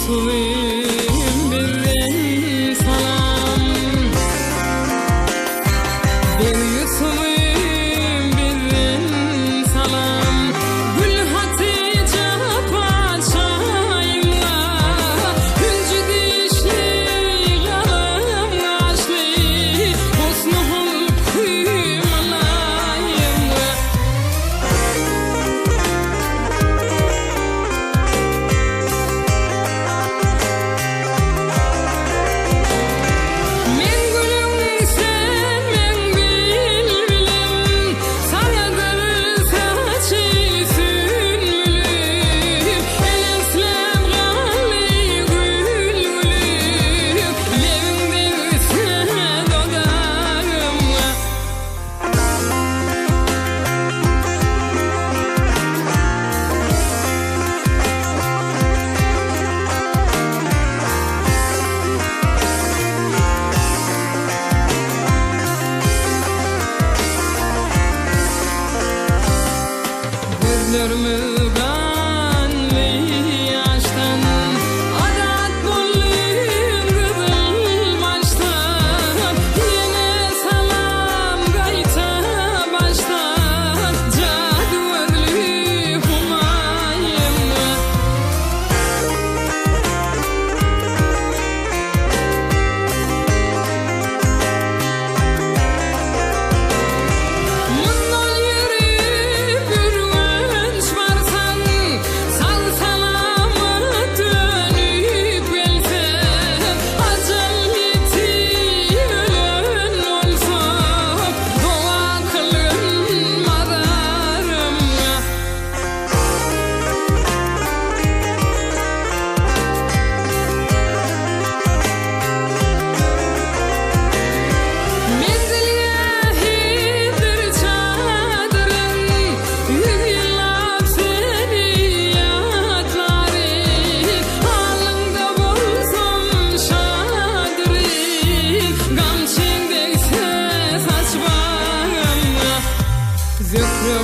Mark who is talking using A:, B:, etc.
A: Yusuf'um birden salam. Bir Yusuf'um birden salam. Gül Hatice paçayımla, hüncü dişli kalın kaşlı, husnu hulkuyum alayımla. Men gülüň sen men bilbilim, sanadır saçy sünmülüm, eleslem galy gülgülüm, lewingde sen dodağımla. Gözlerimi kanlı yaştan, adat buldum kızıl baştan, yine salam gayta baştan, cadu özlü humayımla. Mundan yürüp yürüyünç varsan, sağ salamat dönüp gelsen, acal yeti ölün olsa, dua kılın madarımla. Menzilyahidir çadırın, yüzyıllap seni yadlarım, halında bulsam şadırım, gamçin değse saçmağımla. Zökrü